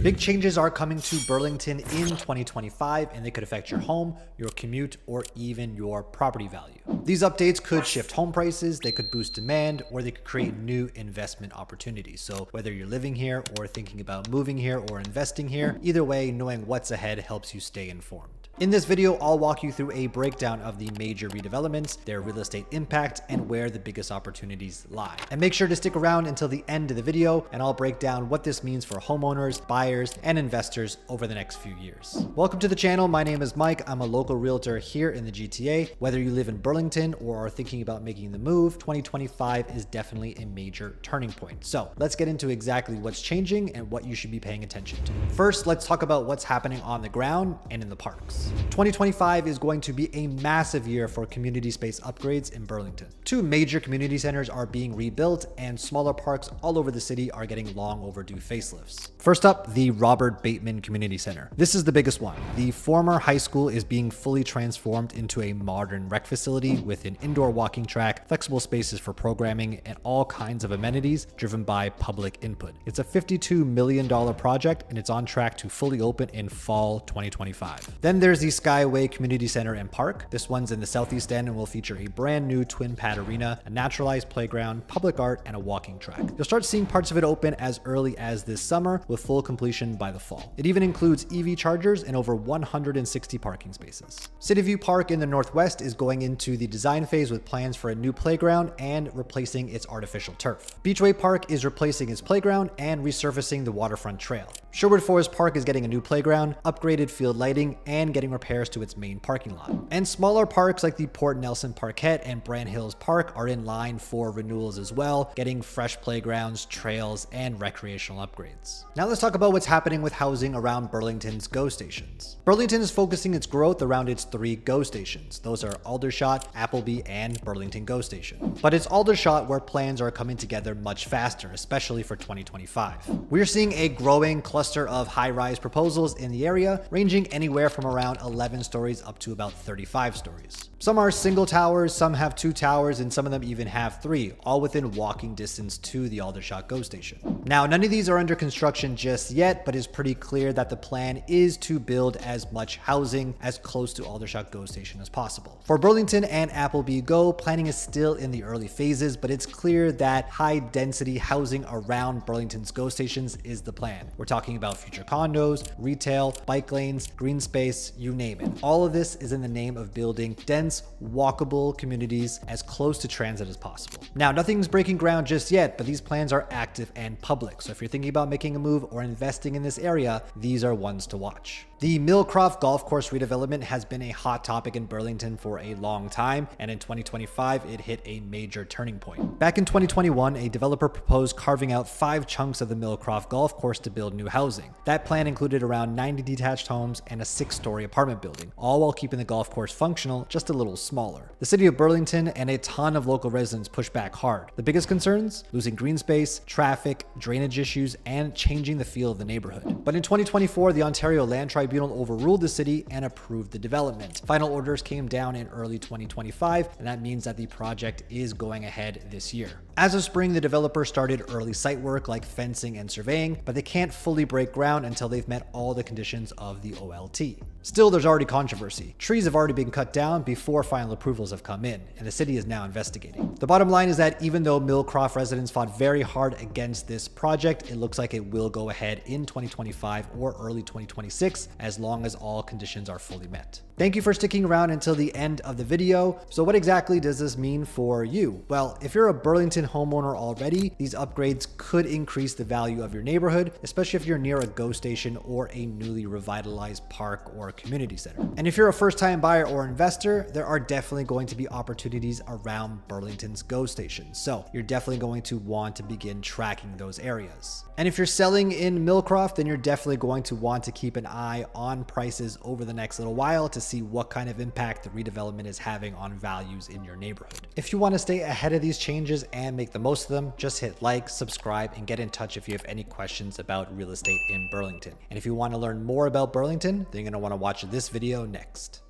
Big changes are coming to Burlington in 2025, and they could affect your home, your commute, or even your property value. These updates could shift home prices, they could boost demand, or they could create new investment opportunities. So whether you're living here or thinking about moving here or investing here, either way, knowing what's ahead helps you stay informed. In this video, I'll walk you through a breakdown of the major redevelopments, their real estate impact, and where the biggest opportunities lie. And make sure to stick around until the end of the video, and I'll break down what this means for homeowners, buyers, and investors over the next few years. Welcome to the channel. My name is Mike. I'm a local realtor here in the GTA. Whether you live in Burlington or are thinking about making the move, 2025 is definitely a major turning point. So let's get into exactly what's changing and what you should be paying attention to. First, let's talk about what's happening on the ground and in the parks. 2025 is going to be a massive year for community space upgrades in Burlington. Two major community centers are being rebuilt, and smaller parks all over the city are getting long overdue facelifts. First up, the Robert Bateman Community Center. This is the biggest one. The former high school is being fully transformed into a modern rec facility with an indoor walking track, flexible spaces for programming, and all kinds of amenities driven by public input. It's a $52 million project, and it's on track to fully open in fall 2025. Then there's the Skyway Community Center and Park. This one's in the southeast end and will feature a brand new twin pad arena, a naturalized playground, public art, and a walking track. You'll start seeing parts of it open as early as this summer, with full completion by the fall. It even includes EV chargers and over 160 parking spaces. City View Park in the northwest is going into the design phase with plans for a new playground and replacing its artificial turf. Beachway Park is replacing its playground and resurfacing the waterfront trail. Sherwood Forest Park is getting a new playground, upgraded field lighting, and getting repairs to its main parking lot. And smaller parks like the Port Nelson Parquet and Brand Hills Park are in line for renewals as well, getting fresh playgrounds, trails, and recreational upgrades. Now let's talk about what's happening with housing around Burlington's GO stations. Burlington is focusing its growth around its three GO stations. Those are Aldershot, Appleby, and Burlington GO Station. But it's Aldershot where plans are coming together much faster, especially for 2025. We're seeing a growing cluster of high-rise proposals in the area, ranging anywhere from around 11 stories up to about 35 stories. Some are single towers, some have two towers, and some of them even have three, all within walking distance to the Aldershot GO station. Now, none of these are under construction just yet, but it's pretty clear that the plan is to build as much housing as close to Aldershot GO station as possible. For Burlington and Appleby GO, planning is still in the early phases, but it's clear that high density housing around Burlington's GO stations is the plan. We're talking about future condos, retail, bike lanes, green space, you name it. All of this is in the name of building dense, walkable communities as close to transit as possible. Now, nothing's breaking ground just yet, but these plans are active and public. So if you're thinking about making a move or investing in this area, these are ones to watch. The Millcroft golf course redevelopment has been a hot topic in Burlington for a long time, and in 2025, it hit a major turning point. Back in 2021, a developer proposed carving out 5 chunks of the Millcroft golf course to build new housing. That plan included around 90 detached homes and a 6-story apartment building, all while keeping the golf course functional, just a little smaller. The city of Burlington and a ton of local residents pushed back hard. The biggest concerns? Losing green space, traffic, drainage issues, and changing the feel of the neighborhood. But in 2024, the Ontario Land Tribunal overruled the city and approved the development. Final orders came down in early 2025, and that means that the project is going ahead this year. As of spring, the developer started early site work like fencing and surveying, but they can't fully break ground until they've met all the conditions of the OLT. Still, there's already controversy. Trees have already been cut down before final approvals have come in, and the city is now investigating. The bottom line is that even though Millcroft residents fought very hard against this project, it looks like it will go ahead in 2025 or early 2026 as long as all conditions are fully met. Thank you for sticking around until the end of the video. So what exactly does this mean for you? Well, if you're a Burlington homeowner already, these upgrades could increase the value of your neighborhood, especially if you're near a GO station or a newly revitalized park or community center. And if you're a first-time buyer or investor, there are definitely going to be opportunities around Burlington's GO stations. So you're definitely going to want to begin tracking those areas. And if you're selling in Millcroft, then you're definitely going to want to keep an eye on prices over the next little while to see what kind of impact the redevelopment is having on values in your neighborhood. If you want to stay ahead of these changes and make the most of them, just hit like, subscribe, and get in touch if you have any questions about real estate in Burlington. And if you want to learn more about Burlington, then you're going to want to watch this video next.